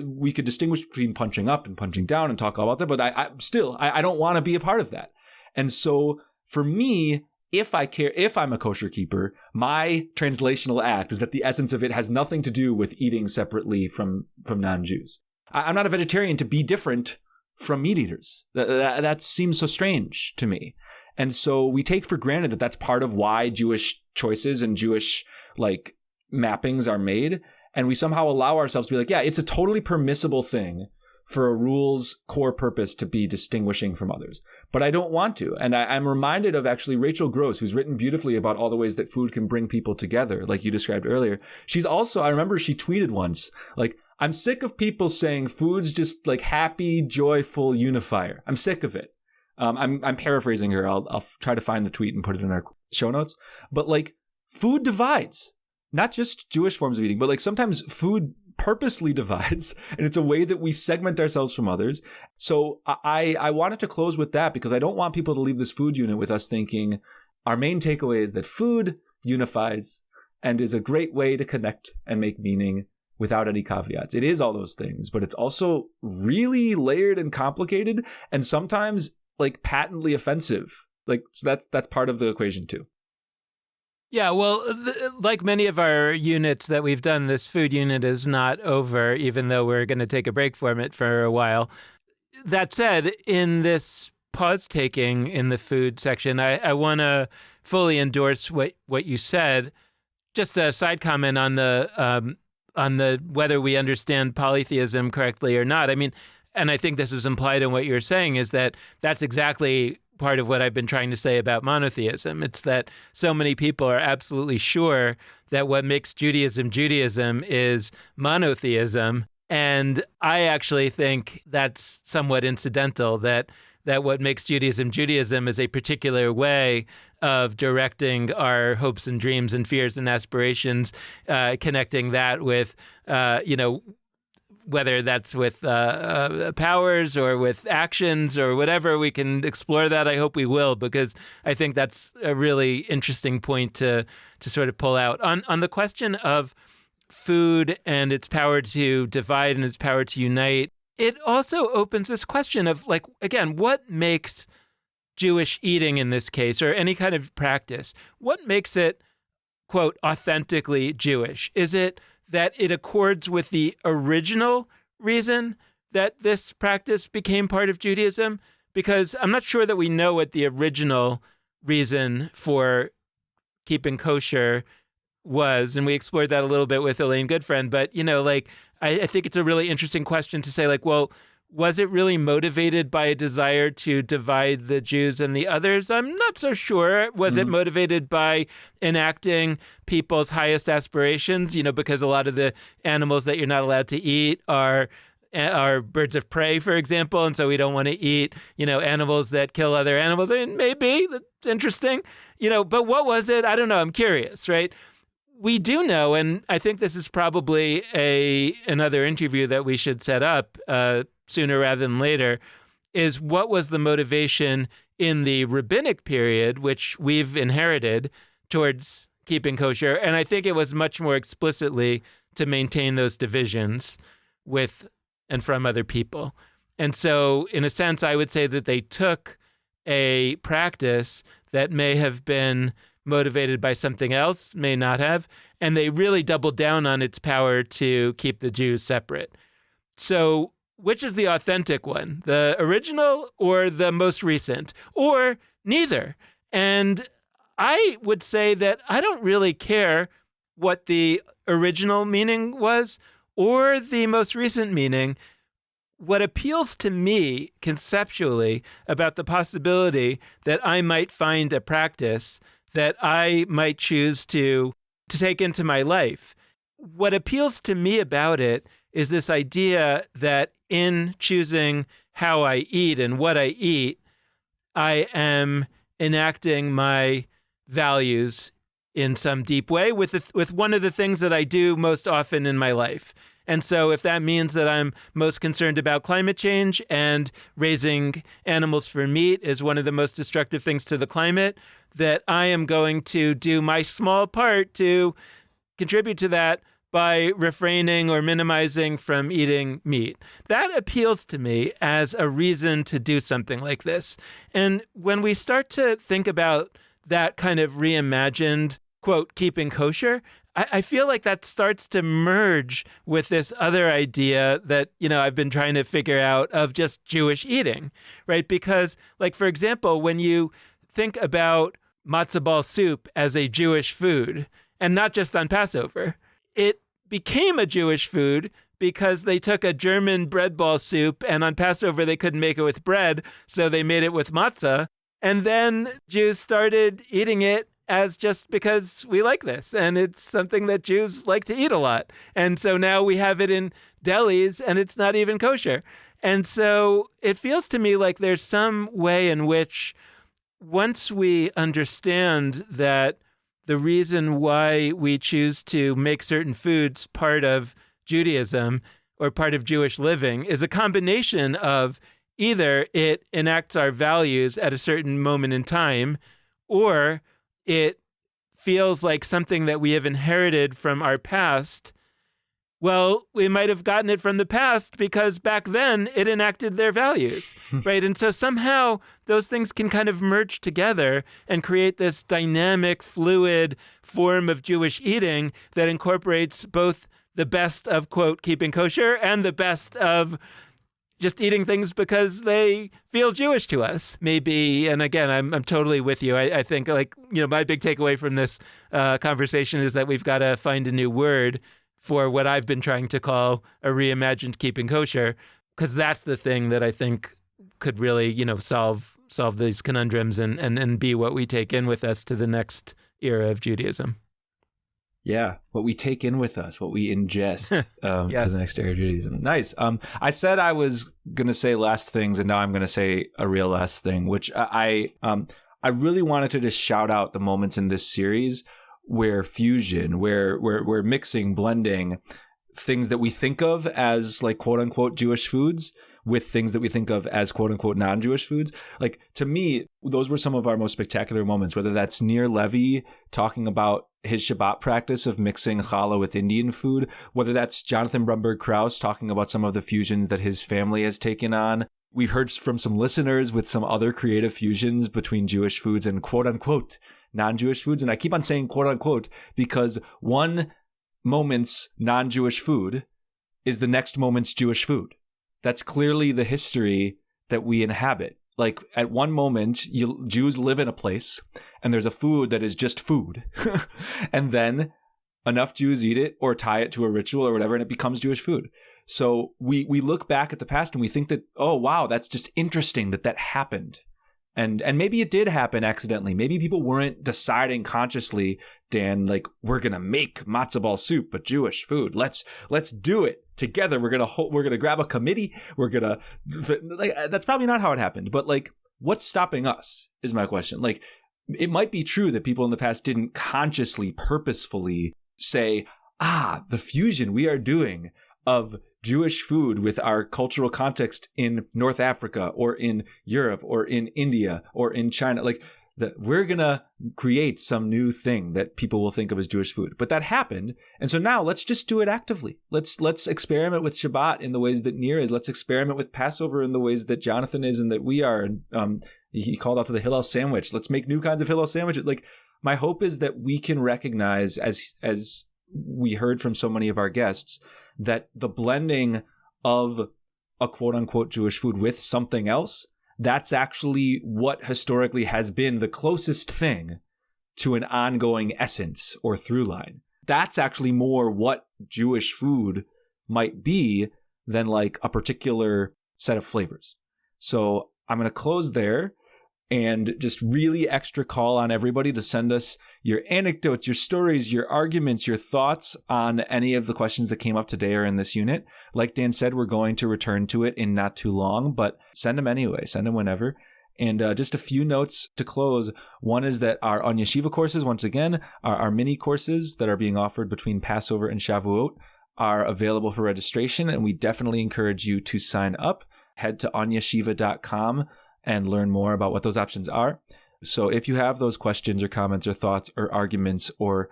we could distinguish between punching up and punching down and talk all about that, but I don't want to be a part of that. And so for me, if I'm a kosher keeper, my translational act is that the essence of it has nothing to do with eating separately from non-Jews. I'm not a vegetarian to be different from meat eaters. That seems so strange to me. And so we take for granted that that's part of why Jewish choices and Jewish like mappings are made. And we somehow allow ourselves to be like, yeah, it's a totally permissible thing for a rule's core purpose to be distinguishing from others. But I don't want to. And I'm reminded of actually Rachel Gross, who's written beautifully about all the ways that food can bring people together, like you described earlier. I remember she tweeted once, like, I'm sick of people saying food's just like happy, joyful unifier. I'm sick of it. I'm paraphrasing her. I'll try to find the tweet and put it in our show notes. But like, food divides. Not just Jewish forms of eating, but like sometimes food purposely divides, and it's a way that we segment ourselves from others. So I wanted to close with that because I don't want people to leave this food unit with us thinking our main takeaway is that food unifies and is a great way to connect and make meaning without any caveats. It is all those things, but it's also really layered and complicated and sometimes like patently offensive Like, so that's part of the equation too. Yeah, well, like many of our units that we've done, this food unit is not over, even though we're going to take a break from it for a while. That said, in this pause taking in the food section, I want to fully endorse what you said. Just a side comment on the whether we understand polytheism correctly or not. I mean, and I think this is implied in what you're saying, is that that's exactly part of what I've been trying to say about monotheism. It's that so many people are absolutely sure that what makes Judaism Judaism is monotheism. And I actually think that's somewhat incidental, that what makes Judaism Judaism is a particular way of directing our hopes and dreams and fears and aspirations, connecting that with, whether that's with powers or with actions or whatever. We can explore that. I hope we will, because I think that's a really interesting point to sort of pull out. On the question of food and its power to divide and its power to unite, it also opens this question of, like, again, what makes Jewish eating in this case, or any kind of practice, what makes it, quote, authentically Jewish? Is it that it accords with the original reason that this practice became part of Judaism? Because I'm not sure that we know what the original reason for keeping kosher was, and we explored that a little bit with Elaine Goodfriend. But, I think it's a really interesting question to say, like, well, was it really motivated by a desire to divide the Jews and the others? I'm not so sure. Was it motivated by enacting people's highest aspirations? Because a lot of the animals that you're not allowed to eat are birds of prey, for example, and so we don't want to eat, animals that kill other animals. I mean, maybe that's interesting, but what was it? I don't know. I'm curious, right? We do know, and I think this is probably another interview that we should set up sooner rather than later, is what was the motivation in the rabbinic period, which we've inherited, towards keeping kosher. And I think it was much more explicitly to maintain those divisions with and from other people. And so, in a sense, I would say that they took a practice that may have been motivated by something else, may not have, and they really doubled down on its power to keep the Jews separate. So which is the authentic one, the original or the most recent, or neither? And I would say that I don't really care what the original meaning was or the most recent meaning. What appeals to me conceptually about the possibility that I might find a practice that I might choose to take into my life, what appeals to me about it is this idea that in choosing how I eat and what I eat, I am enacting my values in some deep way with one of the things that I do most often in my life. And so if that means that I'm most concerned about climate change and raising animals for meat is one of the most destructive things to the climate, that I am going to do my small part to contribute to that by refraining or minimizing from eating meat. That appeals to me as a reason to do something like this. And when we start to think about that kind of reimagined, quote, keeping kosher, I feel like that starts to merge with this other idea that, I've been trying to figure out of just Jewish eating, right? Because, like, for example, when you think about matzah ball soup as a Jewish food, and not just on Passover, it became a Jewish food because they took a German bread ball soup, and on Passover they couldn't make it with bread, so they made it with matzah. And then Jews started eating it as just because we like this, and it's something that Jews like to eat a lot. And so now we have it in delis, and it's not even kosher. And so it feels to me like there's some way in which, once we understand that the reason why we choose to make certain foods part of Judaism or part of Jewish living is a combination of either it enacts our values at a certain moment in time, or it feels like something that we have inherited from our past. Well, we might have gotten it from the past because back then it enacted their values, right? And so somehow those things can kind of merge together and create this dynamic, fluid form of Jewish eating that incorporates both the best of, quote, keeping kosher and the best of just eating things because they feel Jewish to us, maybe. And again, I'm totally with you. I think, like, my big takeaway from this conversation is that we've got to find a new word for what I've been trying to call a reimagined keeping kosher, because that's the thing that I think could really, solve these conundrums and be what we take in with us to the next era of Judaism. Yeah, what we take in with us, what we ingest Yes. to the next era of Judaism. Nice. I said I was going to say last things, and now I'm going to say a real last thing, which I really wanted to just shout out the moments in this series where fusion, where mixing, blending things that we think of as like quote unquote Jewish foods with things that we think of as quote unquote non-Jewish foods. Like, to me, those were some of our most spectacular moments, whether that's Nir Levy talking about his Shabbat practice of mixing challah with Indian food, whether that's Jonathan Brumberg Krause talking about some of the fusions that his family has taken on. We've heard from some listeners with some other creative fusions between Jewish foods and quote unquote non-Jewish foods. And I keep on saying quote unquote because one moment's non-Jewish food is the next moment's Jewish food. That's clearly the history that we inhabit. Like, at one moment, Jews live in a place and there's a food that is just food. And then enough Jews eat it or tie it to a ritual or whatever, and it becomes Jewish food. So we look back at the past and we think that, oh, wow, that's just interesting that happened. And maybe it did happen accidentally. Maybe people weren't deciding consciously, Dan, like, we're going to make matzo ball soup, but Jewish food. Let's do it together. We're going to grab a committee. We're going to, like, that's probably not how it happened. But, like, what's stopping us is my question. Like, it might be true that people in the past didn't consciously, purposefully say, the fusion we are doing of Jewish food with our cultural context in North Africa or in Europe or in India or in China, like, that we're going to create some new thing that people will think of as Jewish food. But that happened. And so now let's just do it actively. Let's experiment with Shabbat in the ways that Nir is. Let's experiment with Passover in the ways that Jonathan is and that we are. And he called out to the Hillel sandwich. Let's make new kinds of Hillel sandwiches. Like, my hope is that we can recognize, as we heard from so many of our guests, that the blending of a quote unquote Jewish food with something else, that's actually what historically has been the closest thing to an ongoing essence or through line. That's actually more what Jewish food might be than like a particular set of flavors. So I'm going to close there and just really extra call on everybody to send us your anecdotes, your stories, your arguments, your thoughts on any of the questions that came up today or in this unit. Like Dan said, we're going to return to it in not too long, but send them anyway. Send them whenever. And just a few notes to close. One is that our On Yeshiva courses, once again, our mini courses that are being offered between Passover and Shavuot are available for registration, and we definitely encourage you to sign up. Head to onyeshiva.com and learn more about what those options are. So if you have those questions or comments or thoughts or arguments or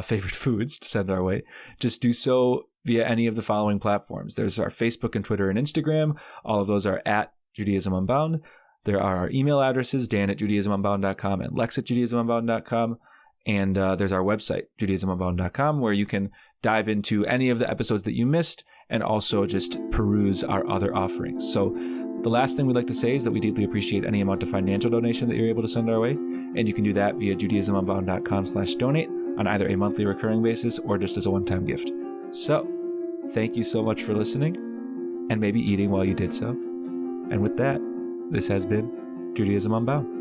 favorite foods to send our way, just do so via any of the following platforms. There's our Facebook and Twitter and Instagram. All of those are at Judaism Unbound. There are our email addresses, dan@judaismunbound.com and lex@judaismunbound.com. And there's our website, judaismunbound.com, where you can dive into any of the episodes that you missed and also just peruse our other offerings. So the last thing we'd like to say is that we deeply appreciate any amount of financial donation that you're able to send our way. And you can do that via judaismunbound.com/donate on either a monthly recurring basis or just as a one-time gift. So thank you so much for listening and maybe eating while you did so. And with that, this has been Judaism Unbound.